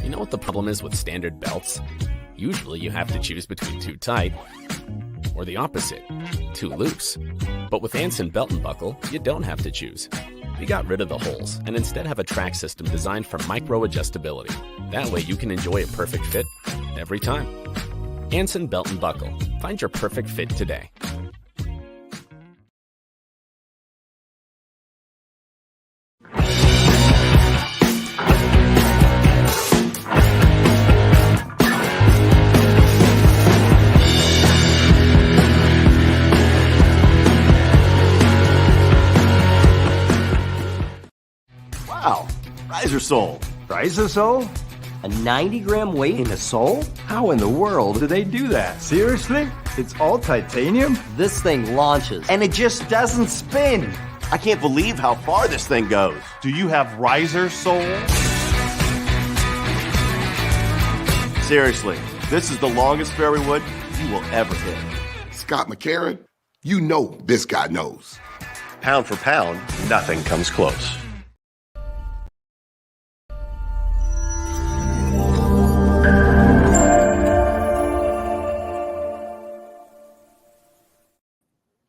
You know what the problem is with standard belts? Usually you have to choose between too tight or the opposite, too loose. But with Anson Belt and Buckle, you don't have to choose. We got rid of the holes and instead have a track system designed for micro-adjustability. That way you can enjoy a perfect fit every time. Anson Belt and Buckle. Find your perfect fit today. Wow, riser sole. Riser sole? A 90-gram weight in a sole? How in the world do they do that? Seriously? It's all titanium? This thing launches, and it just doesn't spin. I can't believe how far this thing goes. Do you have riser sole? Seriously, this is the longest fairy wood you will ever hit. Scott McCarron, you know this guy knows. Pound for pound, nothing comes close.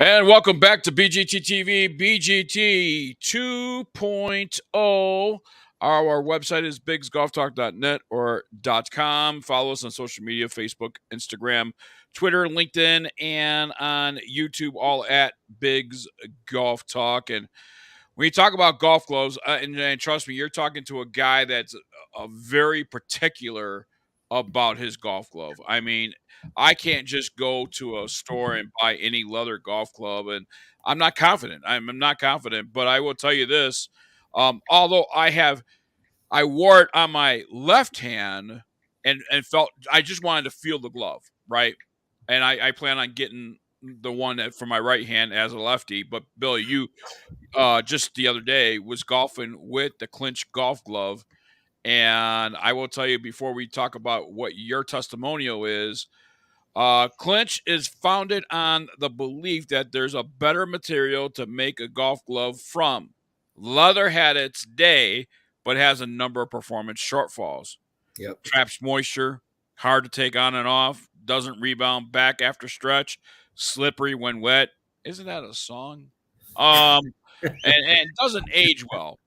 And welcome back to BGT TV, BGT 2.0. Our website is bigsgolftalk.net or .com. Follow us on social media, Facebook, Instagram, Twitter, LinkedIn, and on YouTube, all at Bigs Golf Talk. And when you talk about golf gloves, and trust me, you're talking to a guy that's very particular about his golf glove. I mean, I can't just go to a store and buy any leather golf club, and I'm not confident. I'm not confident, but I will tell you this. Although I wore it on my left hand and felt I just wanted to feel the glove, right? And I plan on getting the one for my right hand as a lefty. But Billy, you just the other day was golfing with the Clinch golf glove. And I will tell you before we talk about what your testimonial is, Clinch is founded on the belief that there's a better material to make a golf glove from. Leather had its day, but has a number of performance shortfalls. Yep. Traps moisture, hard to take on and off, doesn't rebound back after stretch, slippery when wet. Isn't that a song? And doesn't age well.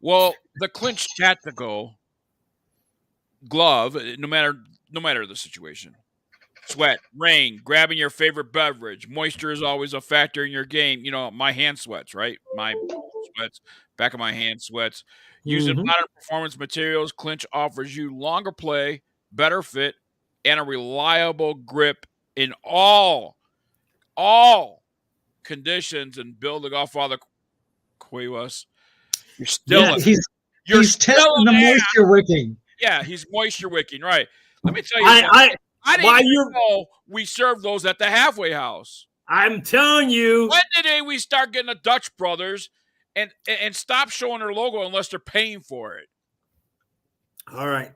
Well, the Clinch Tactical glove, no matter the situation, sweat, rain, grabbing your favorite beverage, moisture is always a factor in your game. You know, my hand sweats, right? My sweats, back of my hand sweats. Using modern performance materials, Clinch offers you longer play, better fit, and a reliable grip in all conditions. And Bill, the Godfather Cuevas, you're still he's testing the moisture wicking. Yeah, he's moisture wicking, right? Let me tell you something. I didn't even know we served those at the halfway house. I'm telling you. When did we start getting the Dutch Brothers and stop showing their logo unless they're paying for it? All right.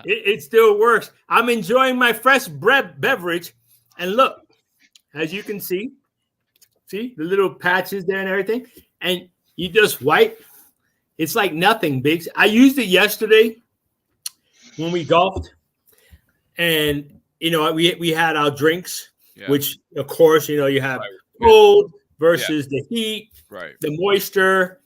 It still works. I'm enjoying my fresh beverage. And look, as you can see the little patches there and everything. And you just wipe. It's like nothing, Biggs. I used it yesterday when we golfed. And, you know, we had our drinks, which, of course, you know, you have cold versus the heat, the moisture.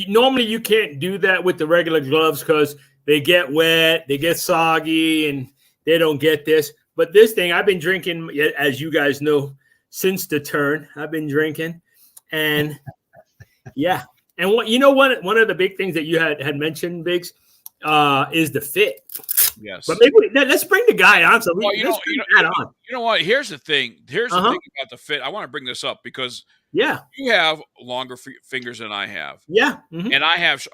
Normally, you can't do that with the regular gloves because they get wet, they get soggy, and they don't get this. But this thing, I've been drinking, as you guys know, since the turn. I've been drinking. And, yeah. And one of the big things that you had mentioned, Biggs, is the fit. Yes. But maybe let's bring the guy on. So let's bring that on. You know what? Here's the thing. Here's the thing about the fit. I want to bring this up because you have longer fingers than I have. Yeah. And I have,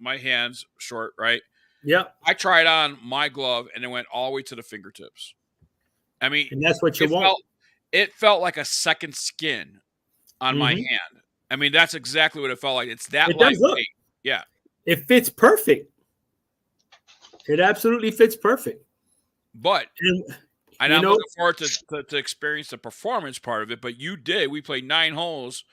my hands short, right? Yeah. I tried on my glove and it went all the way to the fingertips. I mean, and that's what you want. It felt like a second skin on my hand. I mean, that's exactly what it felt like. It's that lightweight. Yeah. It fits perfect. It absolutely fits perfect. But I'm looking forward to experience the performance part of it. But you did. We played 9 holes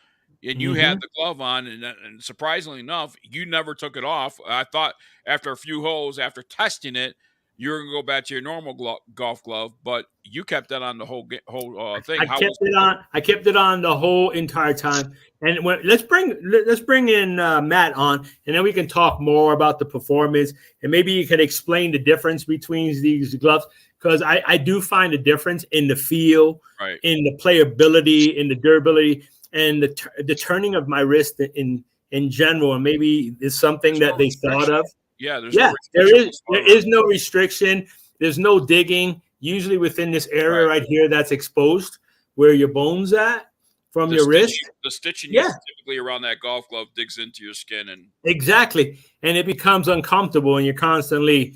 and you had the glove on, and surprisingly enough, you never took it off. I thought after a few holes, after testing it, you were going to go back to your normal golf glove, but you kept that on the whole thing. I kept it on. I kept it on the whole entire time. And let's bring in Matt on, and then we can talk more about the performance, and maybe you can explain the difference between these gloves, because I do find a difference in the feel, right, in the playability, in the durability, and the turning of my wrist in general. And maybe it's something that they thought of. Yeah, there is no restriction. There's no digging. Usually within this area right here that's exposed where your bone's at from your wrist. The stitching is typically around that golf glove digs into your skin. And exactly. And it becomes uncomfortable, and you're constantly,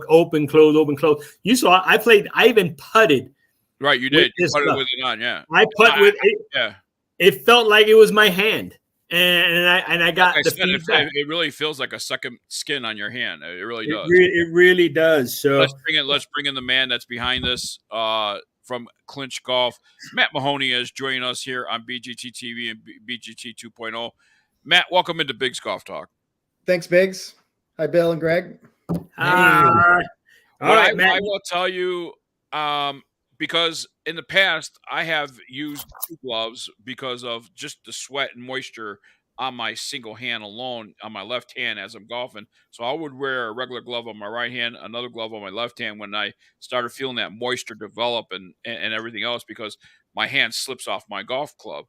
open, close. You saw I even putted. Right, you did. You putted with it on, yeah. I put with it. Yeah. It felt like it was my hand. And I got the feedback. It really feels like a second skin on your hand. It really does. It really does. So let's bring in the man that's behind this from Clinch Golf. Matt Mahoney is joining us here on BGT TV and BGT 2.0. Matt, welcome into Biggs Golf Talk. Thanks, Biggs. Hi, Bill and Greg. All right, Matt. I will tell you, because in the past I have used two gloves because of just the sweat and moisture on my single hand alone, on my left hand as I'm golfing. So I would wear a regular glove on my right hand, another glove on my left hand when I started feeling that moisture develop and everything else, because my hand slips off my golf club.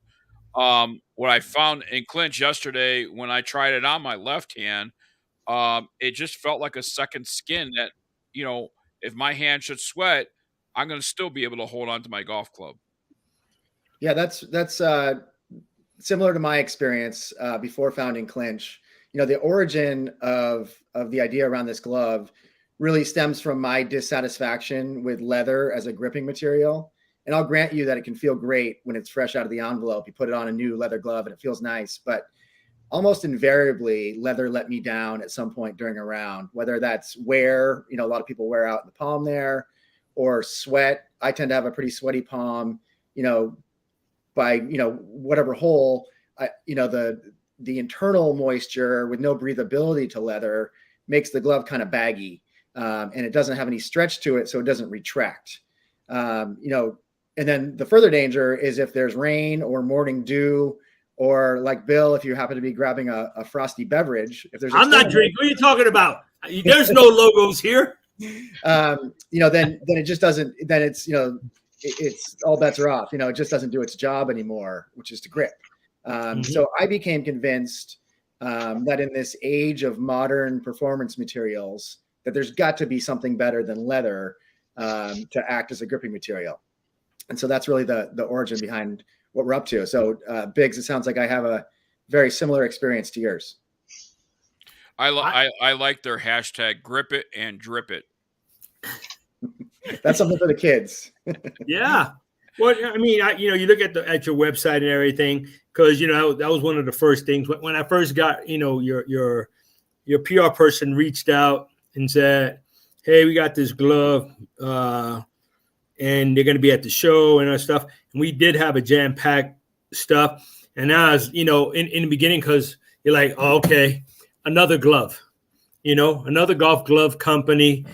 What I found in Clinch yesterday when I tried it on my left hand, it just felt like a second skin that, if my hand should sweat, I'm going to still be able to hold on to my golf club. Yeah, that's similar to my experience before founding Clinch. The origin of the idea around this glove really stems from my dissatisfaction with leather as a gripping material. And I'll grant you that it can feel great when it's fresh out of the envelope. You put it on a new leather glove and it feels nice, but almost invariably leather let me down at some point during a round, whether that's wear, a lot of people wear out in the palm there, or sweat. I tend to have a pretty sweaty palm, by, whatever hole, the internal moisture with no breathability to leather makes the glove kind of baggy, and it doesn't have any stretch to it, so it doesn't retract. And then the further danger is if there's rain or morning dew, or like Bill, if you happen to be grabbing a frosty beverage. I'm not drinking. What are you talking about? There's no logos here. Then it just doesn't, then it's all bets are off. It just doesn't do its job anymore, which is to grip. So I became convinced that in this age of modern performance materials, that there's got to be something better than leather to act as a gripping material. And so that's really the origin behind what we're up to. So Biggs, it sounds like I have a very similar experience to yours. I like their hashtag grip it and drip it. That's something for the kids. Yeah. Well, I mean, you look at your website and everything, because that was one of the first things when I first got, your PR person reached out and said, "Hey, we got this glove, and they're going to be at the show and stuff." And we did have a jam-packed stuff. And now, in the beginning, because you're like, oh, okay, another glove, another golf glove company.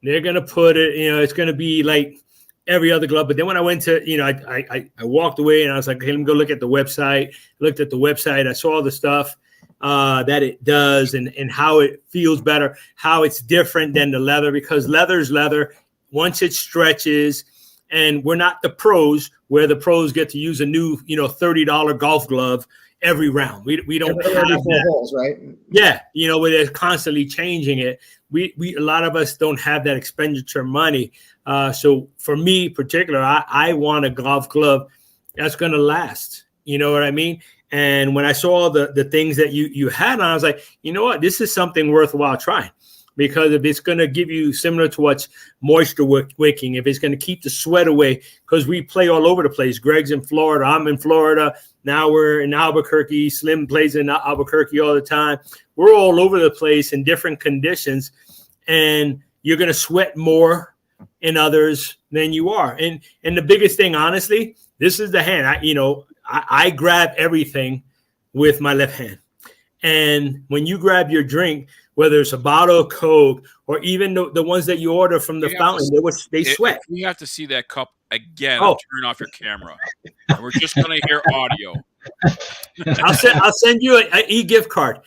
They're going to put it, it's going to be like every other glove. But then when I went to, I walked away and I was like, hey, let me go look at the website. Looked at the website. I saw all the stuff that it does and how it feels better, how it's different than the leather, because leather's leather. Once it stretches, and we're not the pros where the pros get to use a new, $30 golf glove every round. We don't have that. Holes, right? Yeah, where they're constantly changing it. We a lot of us don't have that expenditure money. So for me, particular, I want a golf glove that's going to last. You know what I mean? And when I saw the things that you had on, I was like, you know what? This is something worthwhile trying. Because if it's going to give you similar to what's moisture wicking, if it's going to keep the sweat away, because we play all over the place. Greg's in Florida. I'm in Florida. Now we're in Albuquerque. Slim plays in Albuquerque all the time. We're all over the place in different conditions. And you're going to sweat more in others than you are. And the biggest thing, honestly, this is the hand. I grab everything with my left hand. And when you grab your drink, whether it's a bottle of Coke or even the ones that you order from the fountain, they sweat. We have to see that cup again. Oh. Turn off your camera. And we're just going to hear audio. I'll send you an e-gift card.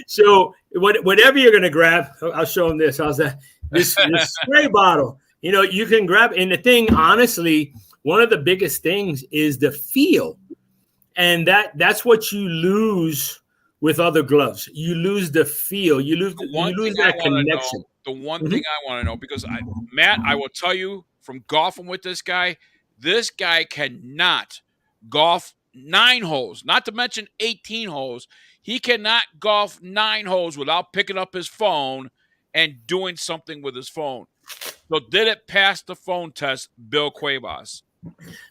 So whatever you're going to grab, I'll show them this. How's that? This spray bottle. You know, you can grab. And the thing, honestly, one of the biggest things is the feel. And that's what you lose with other gloves. You lose the feel. You lose that connection. The one thing I want to know, because Matt, I will tell you from golfing with this guy cannot golf 9 holes, not to mention 18 holes. He cannot golf 9 holes without picking up his phone and doing something with his phone. So did it pass the phone test, Bill Cuevas?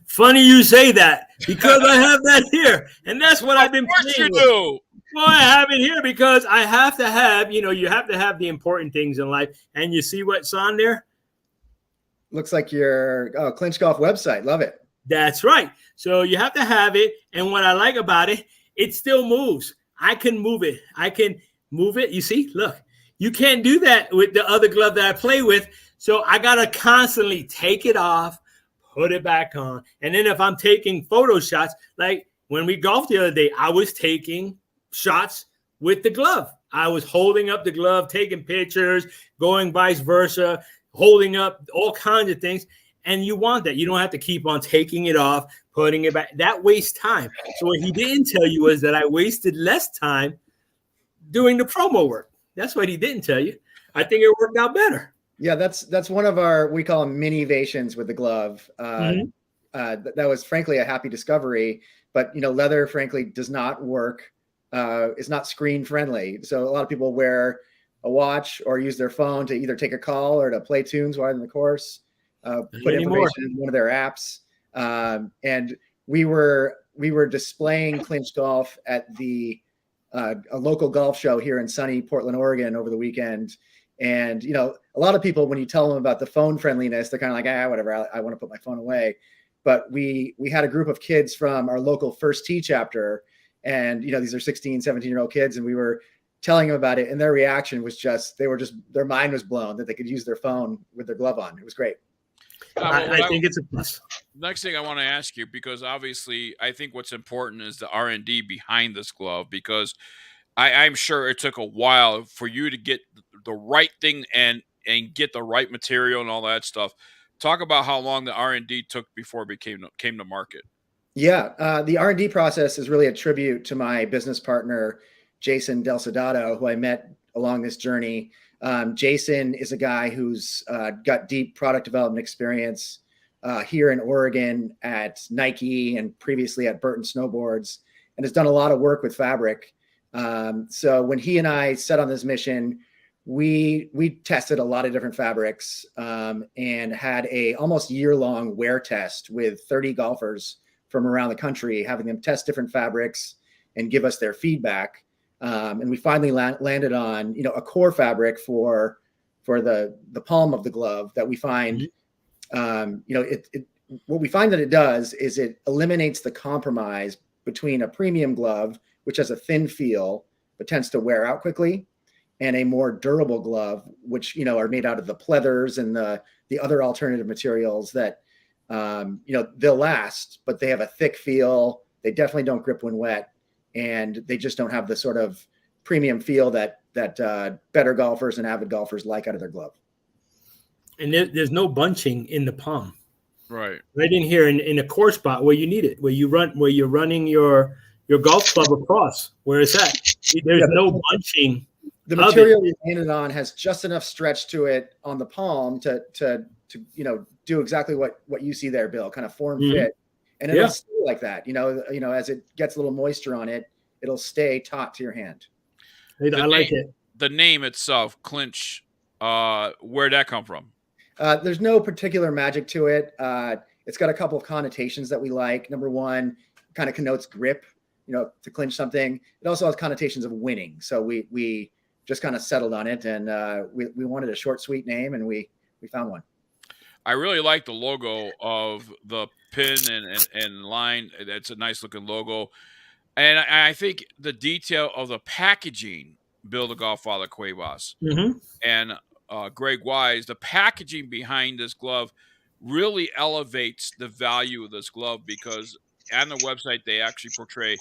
Funny you say that, because I have that here, and that's what I've been playing with. Do. Well, I have it here because I have to have, you have to have the important things in life. And you see what's on there? Looks like your Clinch Golf website. Love it. That's right. So you have to have it. And what I like about it, it still moves. I can move it. You see, look, you can't do that with the other glove that I play with. So I got to constantly take it off, put it back on. And then if I'm taking photo shots, like when we golfed the other day, I was taking shots with the glove. I was holding up the glove, taking pictures, going vice versa, holding up all kinds of things. And you want that. You don't have to keep on taking it off, putting it back. That wastes time. So what he didn't tell you was that I wasted less time doing the promo work. That's what he didn't tell you. I think it worked out better. Yeah, that's one of our, we call them mini-vations with the glove. That was frankly a happy discovery, but leather frankly does not work. It's not screen friendly. So a lot of people wear a watch or use their phone to either take a call or to play tunes while in the course, put information in one of their apps. And we were displaying Clinch Golf at a local golf show here in sunny Portland, Oregon over the weekend. And, a lot of people, when you tell them about the phone friendliness, they're kind of like, whatever, I want to put my phone away. But we had a group of kids from our local First Tee chapter. And, these are 16, 17-year-old kids. And we were telling them about it. And their reaction was their mind was blown that they could use their phone with their glove on. It was great. I think it's a plus. Next thing I want to ask you, because obviously I think what's important is the R&D behind this glove, because I'm sure it took a while for you to get the right thing and get the right material and all that stuff. Talk about how long the R&D took before it came to market. Yeah, the R&D process is really a tribute to my business partner, Jason Del Sodato, who I met along this journey. Jason is a guy who's got deep product development experience here in Oregon at Nike and previously at Burton Snowboards, and has done a lot of work with fabric. So when he and I set on this mission, we tested a lot of different fabrics and had a almost year-long wear test with 30 golfers from around the country, having them test different fabrics and give us their feedback. And we finally landed on, a core fabric for the palm of the glove that we find, what we find that it does is it eliminates the compromise between a premium glove, which has a thin feel, but tends to wear out quickly, and a more durable glove, which, are made out of the pleathers and the other alternative materials that, they'll last, but they have a thick feel. They definitely don't grip when wet, and they just don't have the sort of premium feel that better golfers and avid golfers like out of their glove. And there's no bunching in the palm. Right in here in a core spot where you need it, where you're running your golf club across. Where is that? There's no bunching. The material you landed on has just enough stretch to it on the palm to do exactly what you see there, Bill, kind of form fit. And it'll stay like that, as it gets a little moisture on it, it'll stay taut to your hand. I like it. The name itself, Clinch, where'd that come from? There's no particular magic to it. It's got a couple of connotations that we like. Number one, kind of connotes grip, to clinch something. It also has connotations of winning. So we just kind of settled on it, and we wanted a short, sweet name, and we found one. I really like the logo of the pin and line. It's a nice looking logo. And I think the detail of the packaging, Bill the Golffather Cuevas Mm-hmm. and Greg Wise, the packaging behind this glove really elevates the value of this glove because on the website they actually portray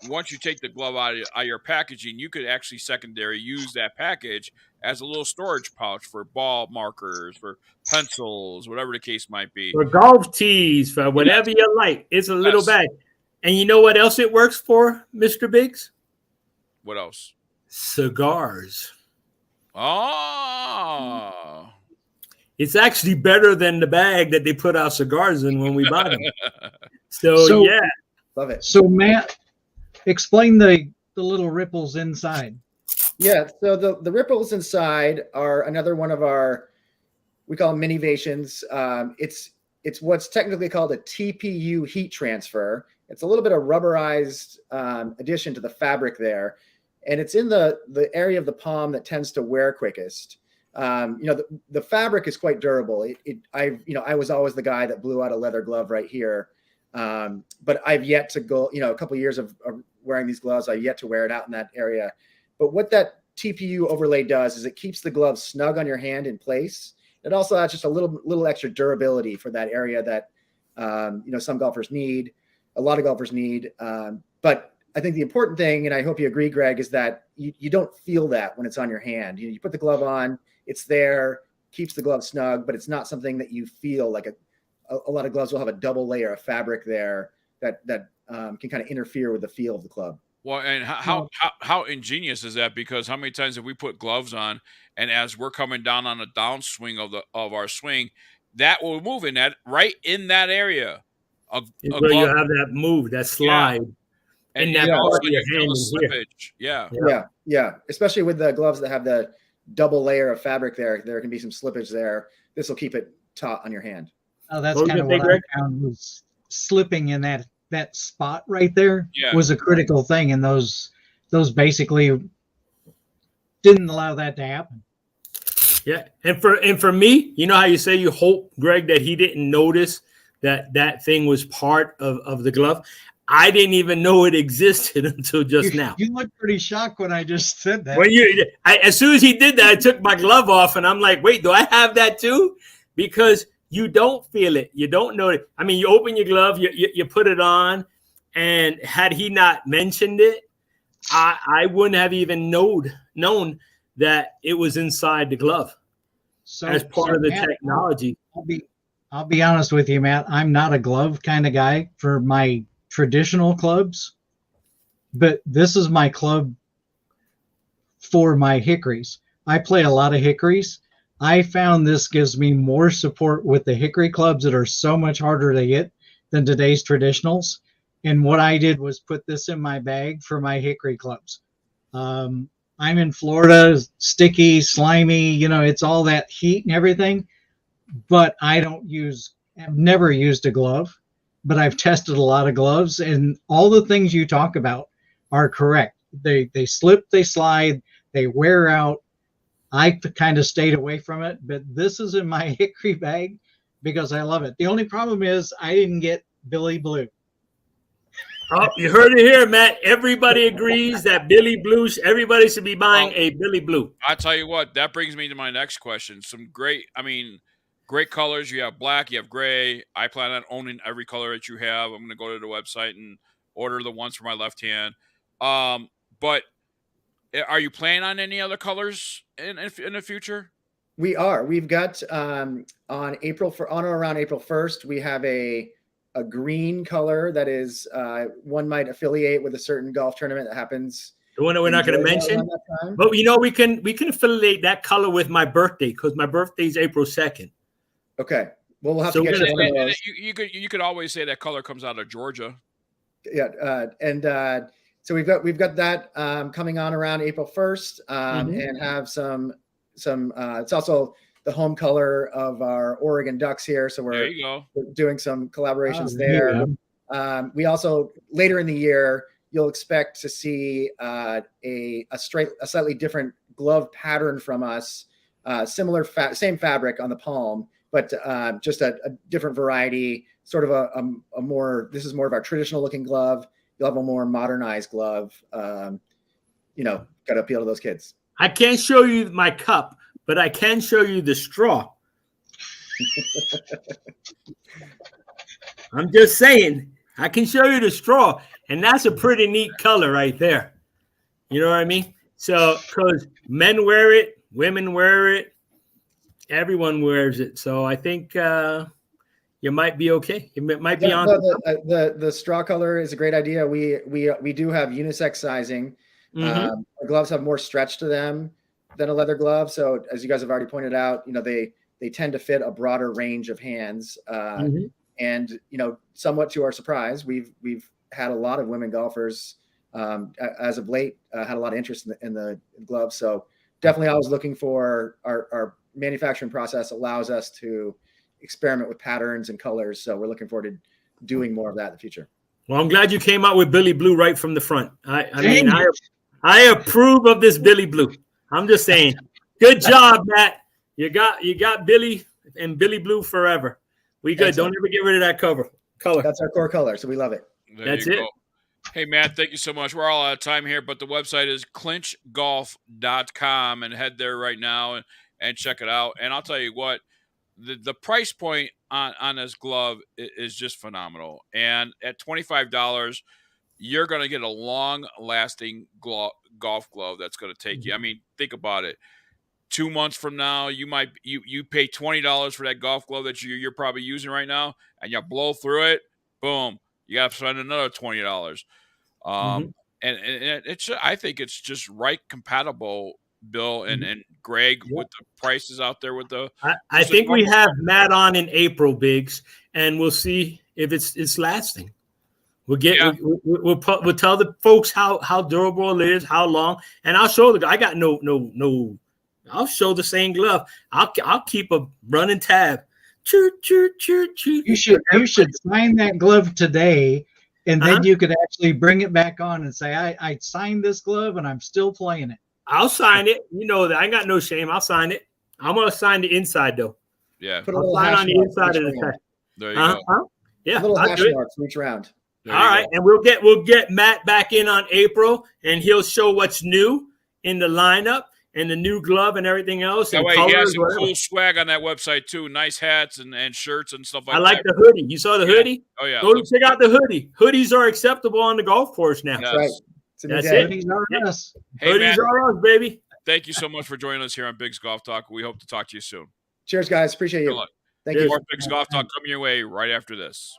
once you take the glove out of your packaging, you could actually secondary use that package as a little storage pouch for ball markers, for pencils, whatever the case might be. For golf tees, for whatever you like. It's a little bag. And you know what else it works for, Mr. Biggs? What else? Cigars. Oh. It's actually better than the bag that they put our cigars in when we buy them. So yeah. Love it. So Matt, explain the little ripples inside. Yeah, so the ripples inside are another one of our, we call them minivations. It's what's technically called a TPU heat transfer. It's a little bit of rubberized addition to the fabric there, and it's in the area of the palm that tends to wear quickest. The fabric is quite durable. I was always the guy that blew out a leather glove right here, but I've yet to go. A couple of years of wearing these gloves, I've yet to wear it out in that area. But what that TPU overlay does is it keeps the glove snug on your hand in place. It also adds just a little extra durability for that area that some golfers need, a lot of golfers need. But I think the important thing, and I hope you agree, Greg, is that you don't feel that when it's on your hand. You put the glove on, it's there, keeps the glove snug, but it's not something that you feel like a lot of gloves will have a double layer of fabric there that can kind of interfere with the feel of the club. Well, and how ingenious is that? Because how many times have we put gloves on, and as we're coming down on a downswing of our swing, that will move in that right in that area. Where you have that move, that slide, and that also you feel the slippage. Yeah. Especially with the gloves that have the double layer of fabric there can be some slippage there. This will keep it taut on your hand. Oh, that's kind of what I found was slipping in that spot right there was a critical thing, and those basically didn't allow that to happen. Yeah, and for me, you know how you say you hope, Greg, that he didn't notice that thing was part of the glove. I didn't even know it existed until just now. You looked pretty shocked when I just said that. As soon as he did that, I took my glove off, and I'm like, wait, do I have that too? Because you don't feel it. You don't know it. I mean, you open your glove, you put it on, and had he not mentioned it, I wouldn't have even known that it was inside the glove as part of the technology. I'll be honest with you, Matt. I'm not a glove kind of guy for my traditional clubs, but this is my club for my hickories. I play a lot of hickories. I found this gives me more support with the hickory clubs that are so much harder to hit than today's traditionals. And what I did was put this in my bag for my hickory clubs. I'm in Florida, sticky, slimy, it's all that heat and everything. But I've never used a glove, but I've tested a lot of gloves, and all the things you talk about are correct. They slip, they slide, they wear out. I kind of stayed away from it, but this is in my hickory bag because I love it. The only problem is I didn't get Billy Blue. Oh, you heard it here, Matt. Everybody agrees that Billy Blue, everybody should be buying a Billy Blue. I tell you what, that brings me to my next question. Some great colors. You have black, you have gray. I plan on owning every color that you have. I'm going to go to the website and order the ones for my left hand. But are you planning on any other colors in the future? We are. We've got on or around April 1st, we have a green color that is one might affiliate with a certain golf tournament that happens. The one that we're not going to mention, but we can affiliate that color with my birthday because my birthday is April 2nd. Okay, well we'll have to get you one of those. You could always say that color comes out of Georgia. Yeah, so we've got that coming on around April 1st, and have some. It's also the home color of our Oregon Ducks here, so we're doing some collaborations there. We also later in the year you'll expect to see a slightly different glove pattern from us, similar same fabric on the palm, but just a different variety, sort of a more, this is more of our traditional looking glove. You'll have a more modernized glove, you know, got to appeal to those kids. I can't show you my cup, but I can show you the straw. I'm just saying, I can show you the straw, and that's a pretty neat color right there. You know what I mean? So, because men wear it, women wear it, everyone wears it. So I think you might be okay. You might be on. The straw color is a great idea. We do have unisex sizing. Our gloves have more stretch to them than a leather glove. So as you guys have already pointed out, you know, they tend to fit a broader range of hands. And, you know, somewhat to our surprise, we've had a lot of women golfers as of late, had a lot of interest in the gloves. So definitely I was looking for our manufacturing process allows us to experiment with patterns and colors. So we're looking forward to doing more of that in the future. Well, I'm glad you came out with Billy Blue right from the front. I approve of this Billy Blue. I'm just saying, good job, Matt. You got Billy and Billy Blue forever. We good. Don't ever get rid of that color. That's our core color, so we love it. That's it. Hey, Matt, thank you so much. We're all out of time here, but the website is clinchgolf.com, and head there right now and check it out. And I'll tell you what, the price point on this glove is just phenomenal. And at $25, you're going to get a long-lasting golf glove that's going to take you. I mean, think about it. 2 months from now, you pay $20 for that golf glove that you're probably using right now, and you blow through it. Boom, you got to spend another $20. And it's, I think it's just right compatible, Bill and Greg, with the prices out there. With the, I think we have Matt on in April, Biggs, and we'll see if it's lasting. We'll tell the folks how durable it is, how long, and I'll show I got no. I'll show the same glove. I'll keep a running tab. Choo, choo, choo, choo. You should sign that glove today, and then you could actually bring it back on and say, I signed this glove and I'm still playing it. I'll sign it. You know that I ain't got no shame. I'll sign it. I'm gonna sign the inside though. Yeah. Put a little sign on the inside of the tag. There you go. Yeah. A little hash marks each round. All right, and we'll get Matt back in on April, and he'll show what's new in the lineup and the new glove and everything else. That way he has some cool swag on that website too. Nice hats and shirts and stuff like that. I like the hoodie. You saw the hoodie? Oh, yeah. Go check out the hoodie. Hoodies are acceptable on the golf course now. That's right. That's it. Hoodies are us. Hey, hoodies are us, baby. Thank you so much for joining us here on Biggs Golf Talk. We hope to talk to you soon. Cheers, guys. Appreciate you. Good luck. Thank you. More Biggs Golf Talk coming your way right after this.